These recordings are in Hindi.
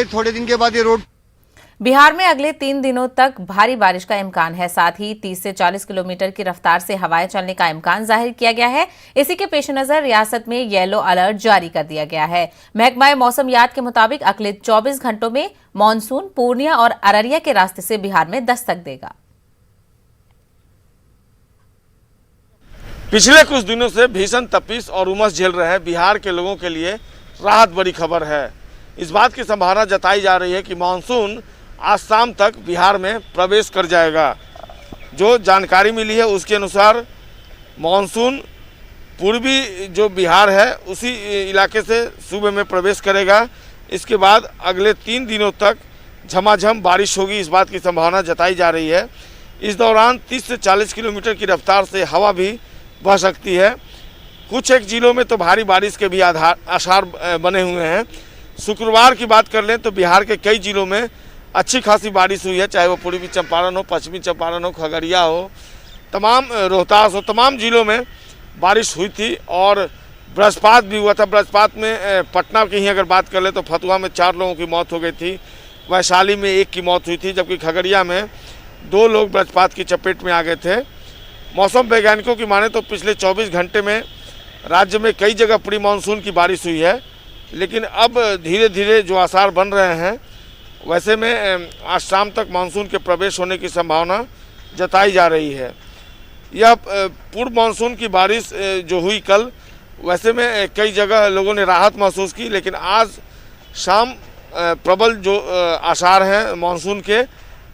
थोड़े दिन के बाद ये रोड। बिहार में अगले 3 दिनों तक भारी बारिश का इम्कान है। साथ ही 30 से 40 किलोमीटर की रफ्तार से हवाएं चलने का इम्कान जाहिर किया गया है। इसी के पेश नजर रियासत में येलो अलर्ट जारी कर दिया गया है। महकमा मौसमियात के मुताबिक अगले 24 घंटों में मानसून पूर्णिया और अररिया के रास्ते से बिहार में दस्तक देगा। पिछले कुछ दिनों से भीषण तपिश और उमस झेल रहे बिहार के लोगों के लिए राहत बड़ी खबर है। इस बात की संभावना जताई जा रही है कि मानसून आज शाम तक बिहार में प्रवेश कर जाएगा। जो जानकारी मिली है उसके अनुसार मानसून पूर्वी जो बिहार है उसी इलाके से सूबे में प्रवेश करेगा। इसके बाद अगले 3 दिनों तक झमाझम बारिश होगी, इस बात की संभावना जताई जा रही है। इस दौरान 30 से 40 किलोमीटर की रफ्तार से हवा भी बह सकती है। कुछ एक जिलों में तो भारी बारिश के भी आसार बने हुए हैं। शुक्रवार की बात कर लें तो बिहार के कई जिलों में अच्छी खासी बारिश हुई है, चाहे वो पूर्वी चंपारण हो, पश्चिमी चंपारण हो, खगड़िया हो, तमाम रोहतास हो, तमाम जिलों में बारिश हुई थी। और वज्रपात भी हुआ था। वज्रपात में पटना की ही अगर बात कर ले तो फतुहा में 4 लोगों की मौत हो गई थी, वैशाली में 1 की मौत हुई थी, जबकि खगड़िया में 2 लोग वज्रपात की चपेट में आ गए थे। मौसम वैज्ञानिकों की माने तो पिछले 24 घंटे में राज्य में कई जगह प्री मानसून की बारिश हुई है, लेकिन अब धीरे धीरे जो आसार बन रहे हैं वैसे में आज शाम तक मानसून के प्रवेश होने की संभावना जताई जा रही है। यह पूर्व मानसून की बारिश जो हुई कल, वैसे में कई जगह लोगों ने राहत महसूस की, लेकिन आज शाम प्रबल जो आसार हैं मानसून के,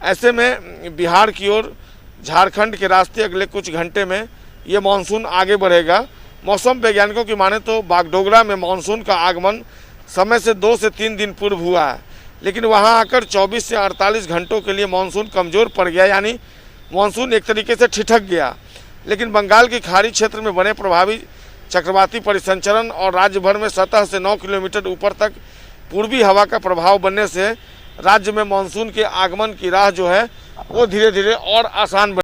ऐसे में बिहार की ओर झारखंड के रास्ते अगले कुछ घंटे में ये मानसून आगे बढ़ेगा। मौसम वैज्ञानिकों की माने तो बागडोगरा में मानसून का आगमन समय से 2 से 3 दिन पूर्व हुआ है, लेकिन वहां आकर 24 से 48 घंटों के लिए मानसून कमज़ोर पड़ गया, यानी मानसून एक तरीके से ठिठक गया। लेकिन बंगाल की खाड़ी क्षेत्र में बने प्रभावी चक्रवाती परिसंचरण और राज्य भर में सतह से 9 किलोमीटर ऊपर तक पूर्वी हवा का प्रभाव बनने से राज्य में मानसून के आगमन की राह जो है वो धीरे धीरे और आसान